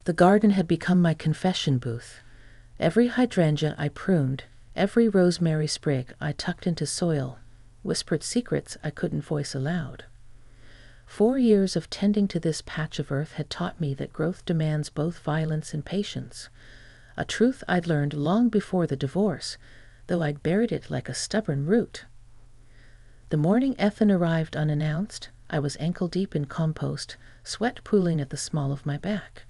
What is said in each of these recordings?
The garden had become my confession booth. Every hydrangea I pruned, every rosemary sprig I tucked into soil, whispered secrets I couldn't voice aloud. 4 years of tending to this patch of earth had taught me that growth demands both violence and patience, a truth I'd learned long before the divorce, though I'd buried it like a stubborn root. The morning Ethan arrived unannounced, I was ankle-deep in compost, sweat pooling at the small of my back.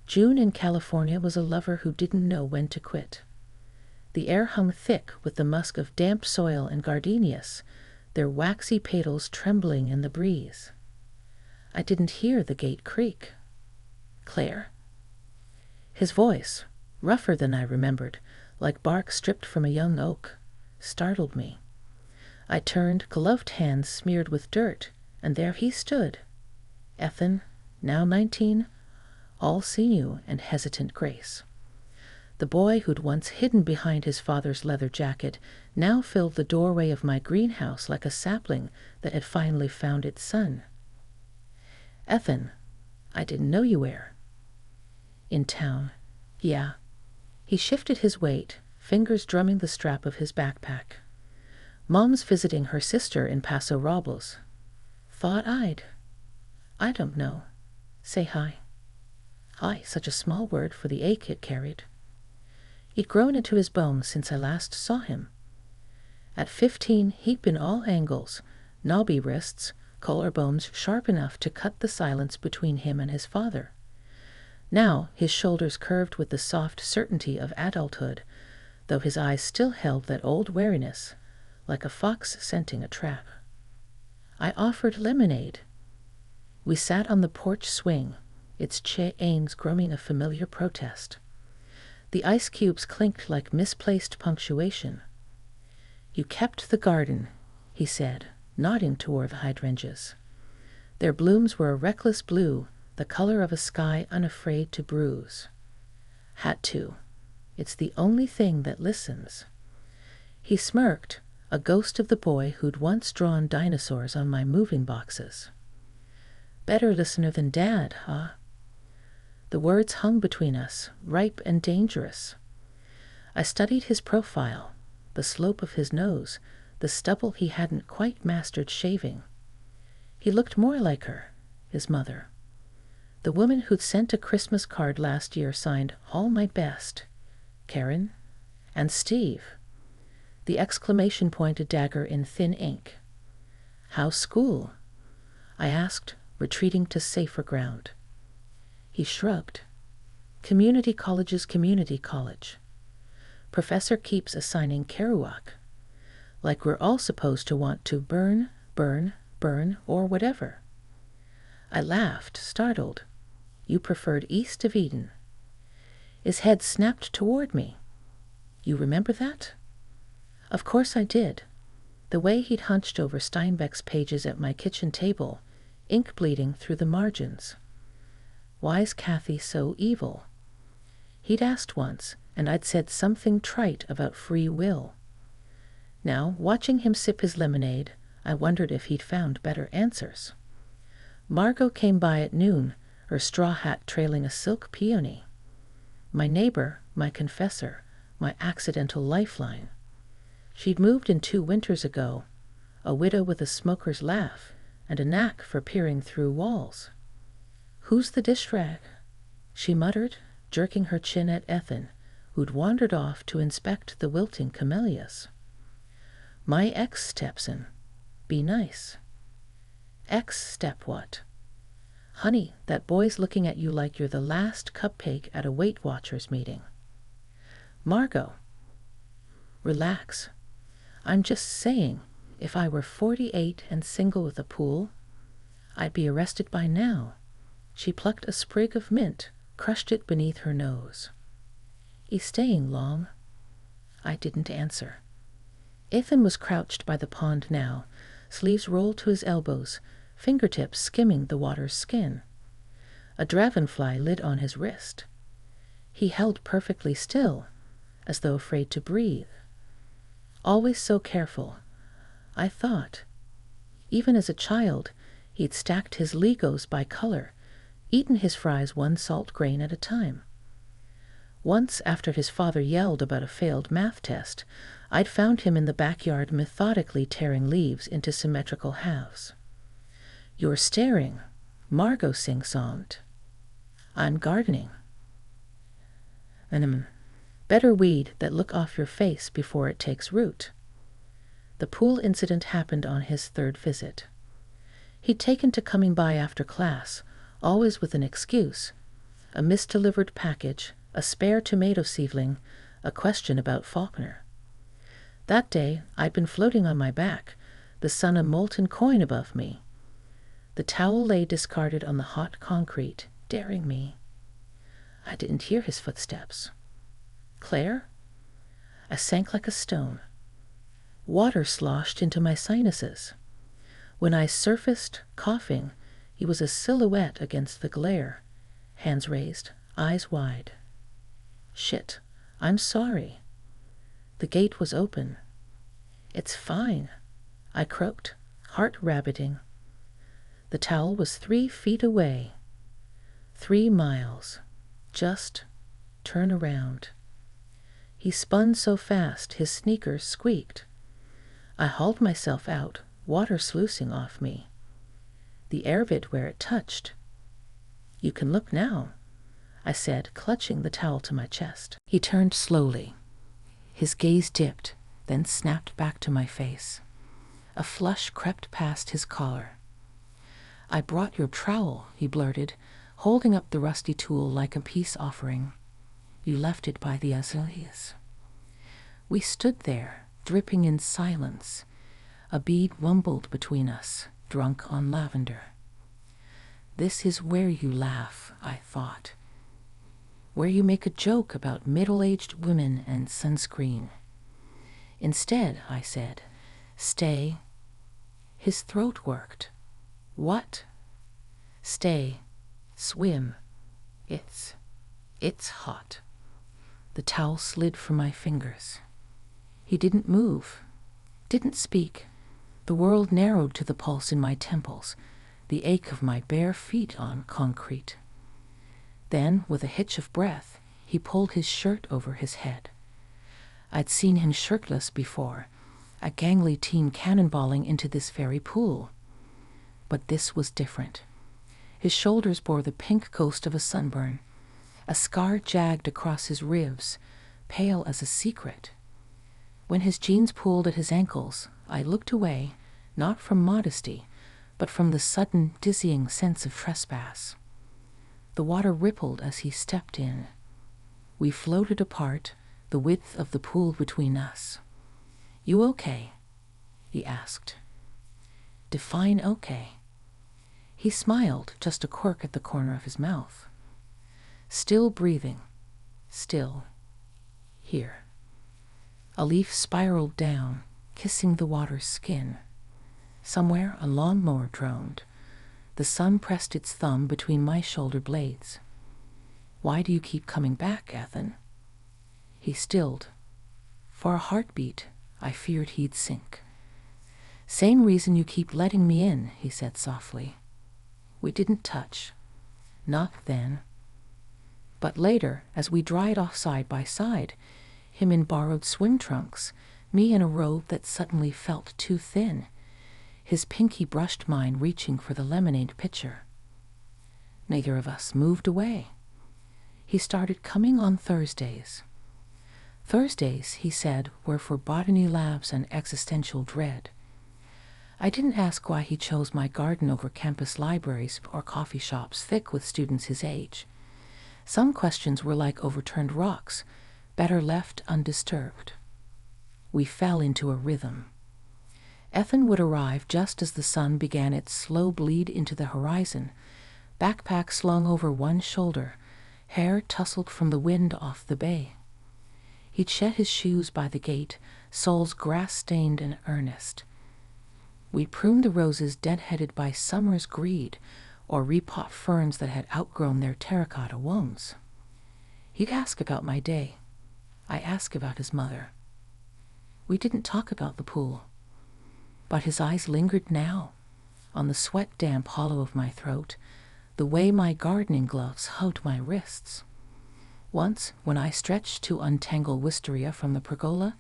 June in California was a lover who didn't know when to quit. The air hung thick with the musk of damp soil and gardenias, their waxy petals trembling in the breeze. I didn't hear the gate creak. "Claire?" His voice, rougher than I remembered, like bark stripped from a young oak, startled me. I turned, gloved hands smeared with dirt, and there he stood. Ethan, now 19, all sinew and hesitant grace. The boy who'd once hidden behind his father's leather jacket now filled the doorway of my greenhouse like a sapling that had finally found its sun. "Ethan, I didn't know you were." "In town, yeah." He shifted his weight, fingers drumming the strap of his backpack. "Mom's visiting her sister in Paso Robles. Thought I don't know. Say hi." Hi, such a small word for the ache it carried. He'd grown into his bones since I last saw him. At 15, he'd been all angles, knobby wrists, collarbones sharp enough to cut the silence between him and his father. Now his shoulders curved with the soft certainty of adulthood, though his eyes still held that old wariness, like a fox scenting a trap. I offered lemonade. We sat on the porch swing, its chains grumming a familiar protest. The ice cubes clinked like misplaced punctuation. "You kept the garden," he said, nodding toward the hydrangeas. Their blooms were a reckless blue, the color of a sky unafraid to bruise. "Had to. It's the only thing that listens." He smirked, a ghost of the boy who'd once drawn dinosaurs on my moving boxes. "Better listener than Dad, huh?" The words hung between us, ripe and dangerous. I studied his profile, the slope of his nose, the stubble he hadn't quite mastered shaving. He looked more like her, his mother. The woman who'd sent a Christmas card last year signed "All my best," Karen, and Steve. The exclamation point a dagger in thin ink. "How's school?" I asked, retreating to safer ground. He shrugged. "Community college is community college. Professor keeps assigning Kerouac. Like we're all supposed to want to burn, burn, burn, or whatever." I laughed, startled. "You preferred East of Eden." His head snapped toward me. "You remember that?" Of course I did. The way he'd hunched over Steinbeck's pages at my kitchen table, ink bleeding through the margins. Why's Kathy so evil? He'd asked once, and I'd said something trite about free will. Now, watching him sip his lemonade, I wondered if he'd found better answers. Margot came by at noon, her straw hat trailing a silk peony. My neighbor, my confessor, my accidental lifeline. She'd moved in 2 winters ago, a widow with a smoker's laugh and a knack for peering through walls. "Who's the dish rag?" she muttered, jerking her chin at Ethan, who'd wandered off to inspect the wilting camellias. "My ex-STEPSON. Be nice." "Ex-step what?" "Honey, that boy's looking at you like you're the last cupcake at a Weight Watchers meeting." "Margot." "Relax. I'm just saying, if I were 48 and single with a pool, I'd be arrested by now." She plucked a sprig of mint, crushed it beneath her nose. "He's staying long?" I didn't answer. Ethan was crouched by the pond now, sleeves rolled to his elbows, fingertips skimming the water's skin. A dragonfly lit on his wrist. He held perfectly still, as though afraid to breathe. Always so careful, I thought. Even as a child, he'd stacked his Legos by color, eaten his fries one salt grain at a time. Once, after his father yelled about a failed math test, I'd found him in the backyard methodically tearing leaves into symmetrical halves. "You're staring," Margot sing-songed. "I'm gardening." Better weed that look off your face before it takes root. The pool incident happened on his third visit. He'd taken to coming by after class, always with an excuse: a misdelivered package, a spare tomato seedling, a question about Faulkner. That day, I'd been floating on my back, the sun a molten coin above me. The towel lay discarded on the hot concrete, daring me. I didn't hear his footsteps. Claire? I sank like a stone. Water sloshed into my sinuses. When I surfaced, coughing, he was a silhouette against the glare, hands raised, eyes wide. "Shit, I'm sorry." The gate was open. "It's fine," I croaked, heart rabbiting. The towel was 3 feet away. 3 miles. Just turn around. He spun so fast his sneakers squeaked. I hauled myself out, water sluicing off me. The air bit where it touched. "You can look now," I said, clutching the towel to my chest. He turned slowly. His gaze dipped, then snapped back to my face. A flush crept past his collar. "I brought your trowel," he blurted, holding up the rusty tool like a peace offering. "You left it by the azaleas." We stood there, dripping in silence. A bead wumbled between us, drunk on lavender. This is where you laugh, I thought. Where you make a joke about middle-aged women and sunscreen. Instead, I said, "Stay." His throat worked. "What?" "Stay. Swim. It's hot." The towel slid from my fingers. He didn't move, didn't speak. The world narrowed to the pulse in my temples, the ache of my bare feet on concrete. Then, with a hitch of breath, he pulled his shirt over his head. I'd seen him shirtless before, a gangly teen cannonballing into this very pool. But this was different. His shoulders bore the pink ghost of a sunburn. A scar jagged across his ribs, pale as a secret. When his jeans pulled at his ankles, I looked away, not from modesty, but from the sudden, dizzying sense of trespass. The water rippled as he stepped in. We floated apart, the width of the pool between us. "You okay?" he asked. Define okay. He smiled, just a quirk at the corner of his mouth. Still breathing. Still. Here. A leaf spiraled down, kissing the water's skin. Somewhere a lawnmower droned. The sun pressed its thumb between my shoulder blades. "Why do you keep coming back, Ethan?" He stilled. For a heartbeat, I feared he'd sink. "Same reason you keep letting me in," he said softly. We didn't touch. Not then. But later, as we dried off side by side, him in borrowed swim trunks, me in a robe that suddenly felt too thin, his pinky brushed mine reaching for the lemonade pitcher. Neither of us moved away. He started coming on Thursdays. Thursdays, he said, were for botany labs and existential dread. I didn't ask why he chose my garden over campus libraries or coffee shops thick with students his age. Some questions were like overturned rocks, better left undisturbed. We fell into a rhythm. Ethan would arrive just as the sun began its slow bleed into the horizon, backpack slung over one shoulder, hair tousled from the wind off the bay. He'd shed his shoes by the gate, soles grass-stained and earnest. We pruned the roses dead-headed by summer's greed, or repot ferns that had outgrown their terracotta wombs. He'd ask about my day. I asked about his mother. We didn't talk about the pool. But his eyes lingered now, on the sweat-damp hollow of my throat, the way my gardening gloves hugged my wrists. Once, when I stretched to untangle wisteria from the pergola,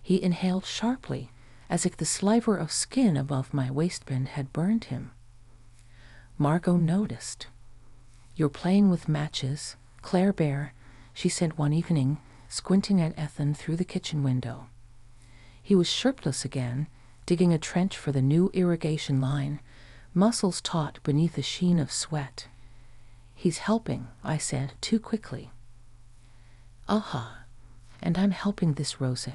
he inhaled sharply, as if the sliver of skin above my waistband had burned him. Margot noticed. "You're playing with matches, Claire Bear," she said one evening, squinting at Ethan through the kitchen window. He was shirtless again, digging a trench for the new irrigation line, muscles taut beneath a sheen of sweat. "He's helping," I said, too quickly. "Aha, and I'm helping this Rose."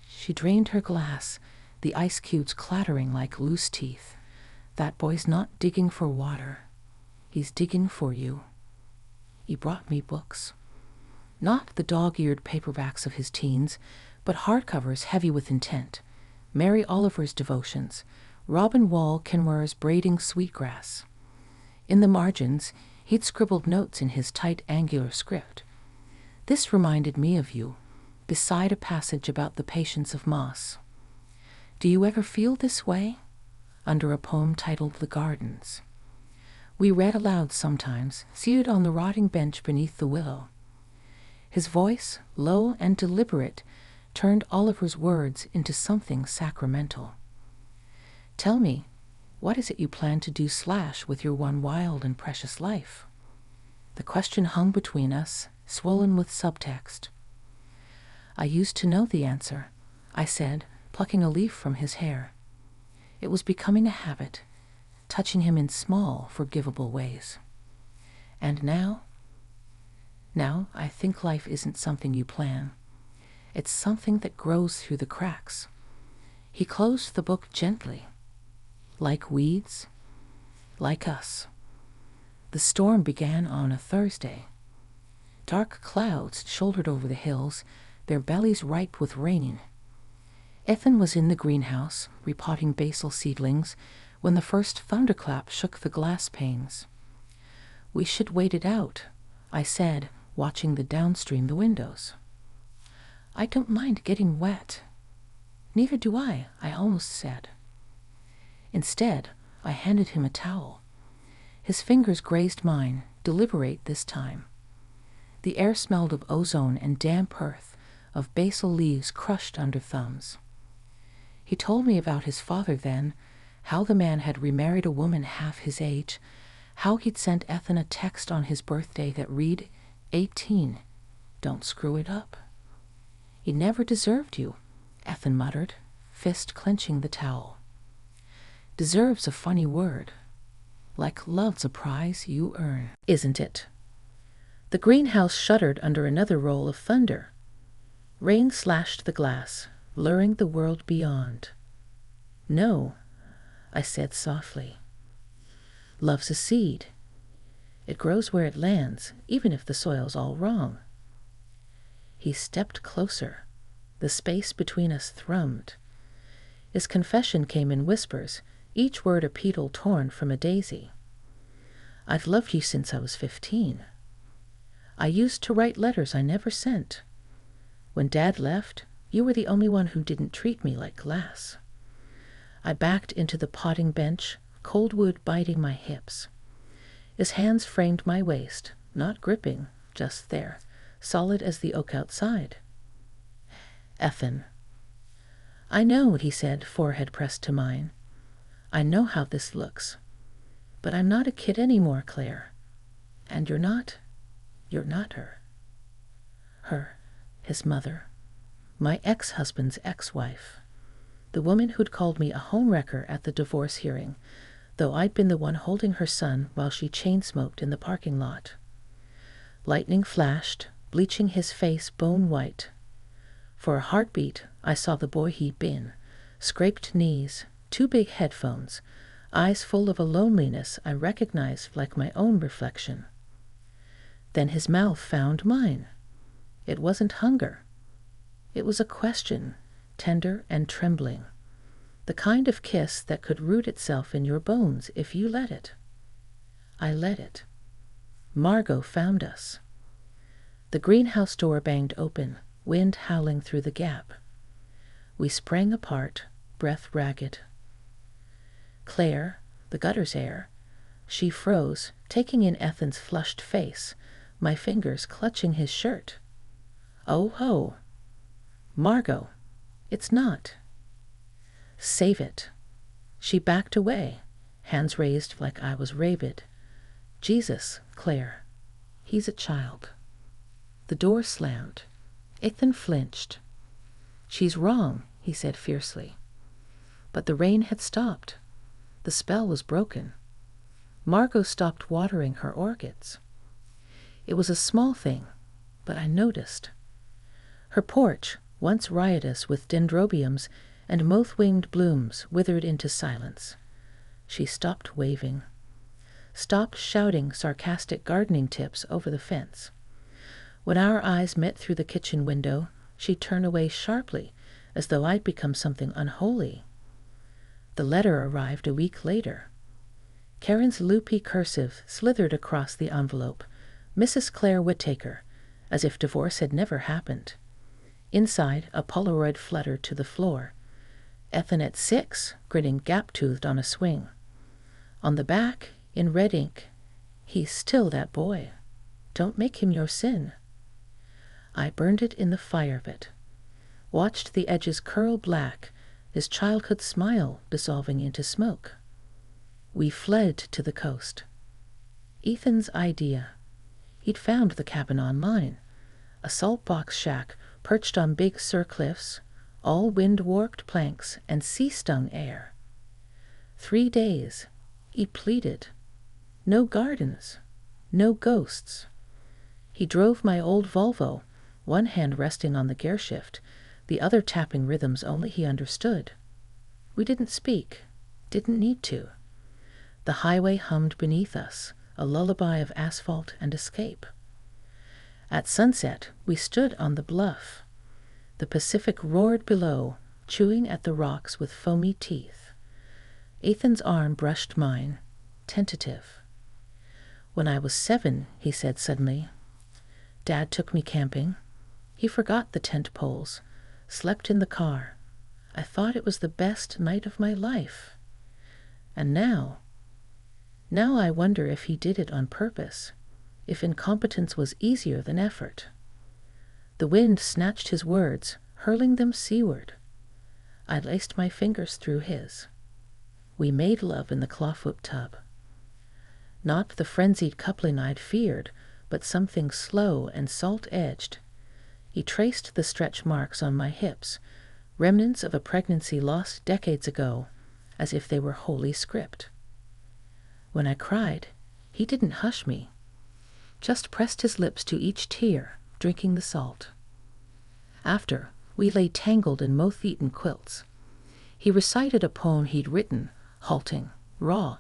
She drained her glass, the ice cubes clattering like loose teeth. "That boy's not digging for water. He's digging for you." He brought me books. Not the dog-eared paperbacks of his teens, but hardcovers heavy with intent. Mary Oliver's Devotions, Robin Wall Kinwer's Braiding Sweetgrass. In the margins, he'd scribbled notes in his tight angular script. "This reminded me of you," beside a passage about the patience of moss. "Do you ever feel this way?" under a poem titled The Gardens. We read aloud sometimes, seated on the rotting bench beneath the willow. His voice, low and deliberate, turned Oliver's words into something sacramental. "Tell me, what is it you plan to do with your one wild and precious life?" The question hung between us, swollen with subtext. "I used to know the answer," I said, plucking a leaf from his hair. It was becoming a habit, touching him in small, forgivable ways. "And now?" "Now I think life isn't something you plan. It's something that grows through the cracks." He closed the book gently. "Like weeds, like us." The storm began on a Thursday. Dark clouds shouldered over the hills, their bellies ripe with rain. Ethan was in the greenhouse, repotting basil seedlings, when the first thunderclap shook the glass panes. "We should wait it out," I said, watching the windows. "I don't mind getting wet." "Neither do I almost said. Instead, I handed him a towel. His fingers grazed mine, deliberate this time. The air smelled of ozone and damp earth, of basil leaves crushed under thumbs. He told me about his father then, how the man had remarried a woman half his age, how he'd sent Ethan a text on his birthday that read, 18, don't screw it up. "He never deserved you," Ethan muttered, fist clenching the towel. "Deserves a funny word. Like love's a prize you earn, isn't it?" The greenhouse shuddered under another roll of thunder. Rain slashed the glass, luring the world beyond. "No," I said softly. "Love's a seed. It grows where it lands, even if the soil's all wrong." He stepped closer. The space between us thrummed. His confession came in whispers, each word a petal torn from a daisy. "I've loved you since I was 15. I used to write letters I never sent. When Dad left, you were the only one who didn't treat me like glass." I backed into the potting bench, cold wood biting my hips. His hands framed my waist, not gripping, just there, solid as the oak outside. "Ethan." "I know," he said, forehead pressed to mine. "I know how this looks. But I'm not a kid anymore, Claire. And you're not her." Her, his mother. My ex-husband's ex-wife. The woman who'd called me a homewrecker at the divorce hearing, though I'd been the one holding her son while she chain-smoked in the parking lot. Lightning flashed, bleaching his face bone-white. For a heartbeat, I saw the boy he'd been, scraped knees, 2 big headphones, eyes full of a loneliness I recognized like my own reflection. Then his mouth found mine. It wasn't hunger. It was a question, tender and trembling. The kind of kiss that could root itself in your bones if you let it. I let it. Margot found us. The greenhouse door banged open, wind howling through the gap. We sprang apart, breath ragged. Claire, the gutter's air, She froze, taking in Ethan's flushed face, my fingers clutching his shirt. "Oh ho! Margot, it's not." "Save it." She backed away, hands raised like I was rabid. "Jesus, Claire, he's a child." The door slammed. Ethan flinched. "She's wrong," he said fiercely. But the rain had stopped. The spell was broken. Margot stopped watering her orchids. It was a small thing, but I noticed. Her porch, once riotous with dendrobiums and moth-winged blooms, withered into silence. She stopped waving, stopped shouting sarcastic gardening tips over the fence. When our eyes met through the kitchen window, she turned away sharply, as though I'd become something unholy. The letter arrived a week later. Karen's loopy cursive slithered across the envelope, Mrs. Claire Whittaker, as if divorce had never happened. Inside, a Polaroid fluttered to the floor. Ethan at 6, grinning gap-toothed on a swing. On the back, in red ink, "He's still that boy. Don't make him your sin." I burned it in the fire of it, watched the edges curl black, his childhood smile dissolving into smoke. We fled to the coast. Ethan's idea. He'd found the cabin online, a saltbox shack perched on big surcliffs, all wind-warped planks and sea-stung air. 3 days, he pleaded. No gardens, no ghosts. He drove my old Volvo, one hand resting on the gearshift, the other tapping rhythms only he understood. We didn't speak, didn't need to. The highway hummed beneath us, a lullaby of asphalt and escape. At sunset, we stood on the bluff. The Pacific roared below, chewing at the rocks with foamy teeth. Ethan's arm brushed mine, tentative. "When I was 7, he said suddenly, Dad took me camping. He forgot the tent poles, slept in the car. I thought it was the best night of my life. And now I wonder if he did it on purpose, if incompetence was easier than effort." The wind snatched his words, hurling them seaward. I laced my fingers through his. We made love in the clawfoot tub. Not the frenzied coupling I'd feared, but something slow and salt-edged. He traced the stretch marks on my hips, remnants of a pregnancy lost decades ago, as if they were holy script. When I cried, he didn't hush me, just pressed his lips to each tear, drinking the salt. After, we lay tangled in moth-eaten quilts. He recited a poem he'd written, halting, raw,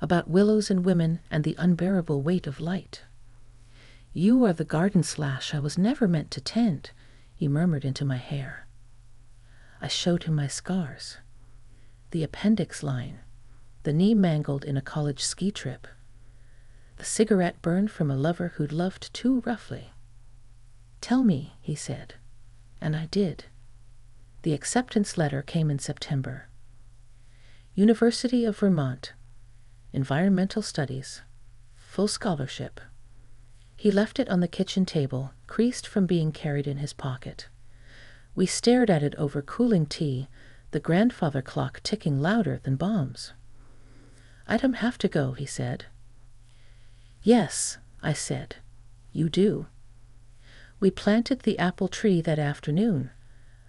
about willows and women and the unbearable weight of light. "You are the garden slash I was never meant to tend," he murmured into my hair. I showed him my scars. The appendix line, the knee mangled in a college ski trip, the cigarette burned from a lover who'd loved too roughly. "Tell me," he said, and I did. The acceptance letter came in September. University of Vermont, Environmental Studies, full scholarship. He left it on the kitchen table, creased from being carried in his pocket. We stared at it over cooling tea, the grandfather clock ticking louder than bombs. "I don't have to go," he said. "Yes," I said, "you do." We planted the apple tree that afternoon,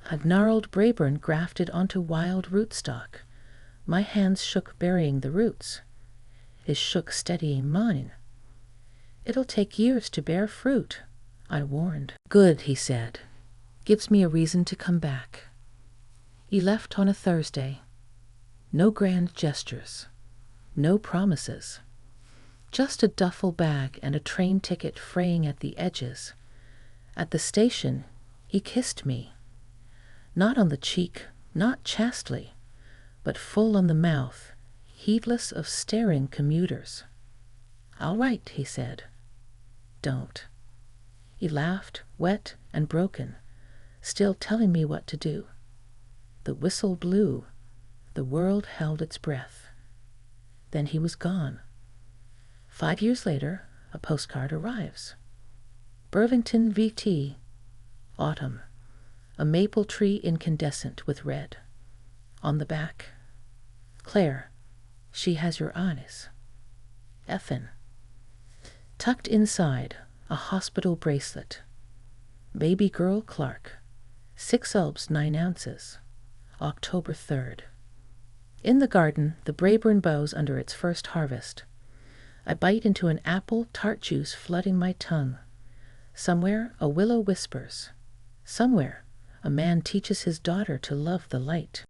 a gnarled Brayburn grafted onto wild rootstock. My hands shook burying the roots. His shook steadying mine. "It'll take years to bear fruit," I warned. "Good," he said. "Gives me a reason to come back." He left on a Thursday. No grand gestures. No promises. Just a duffel bag and a train ticket fraying at the edges. At the station, he kissed me. Not on the cheek, not chastely, but full on the mouth, heedless of staring commuters. "All right," he said. "Don't." He laughed, wet and broken, still telling me what to do. The whistle blew. The world held its breath. Then he was gone. 5 years later, a postcard arrives. Burlington, VT, autumn. A maple tree incandescent with red. On the back, Claire, she has your eyes. Effin. Tucked inside, a hospital bracelet. Baby girl Clark. 6 Ulbs 9 ounces. October 3rd. In the garden, the Braeburn bows under its first harvest. I bite into an apple, tart juice flooding my tongue. Somewhere, a willow whispers. Somewhere, a man teaches his daughter to love the light.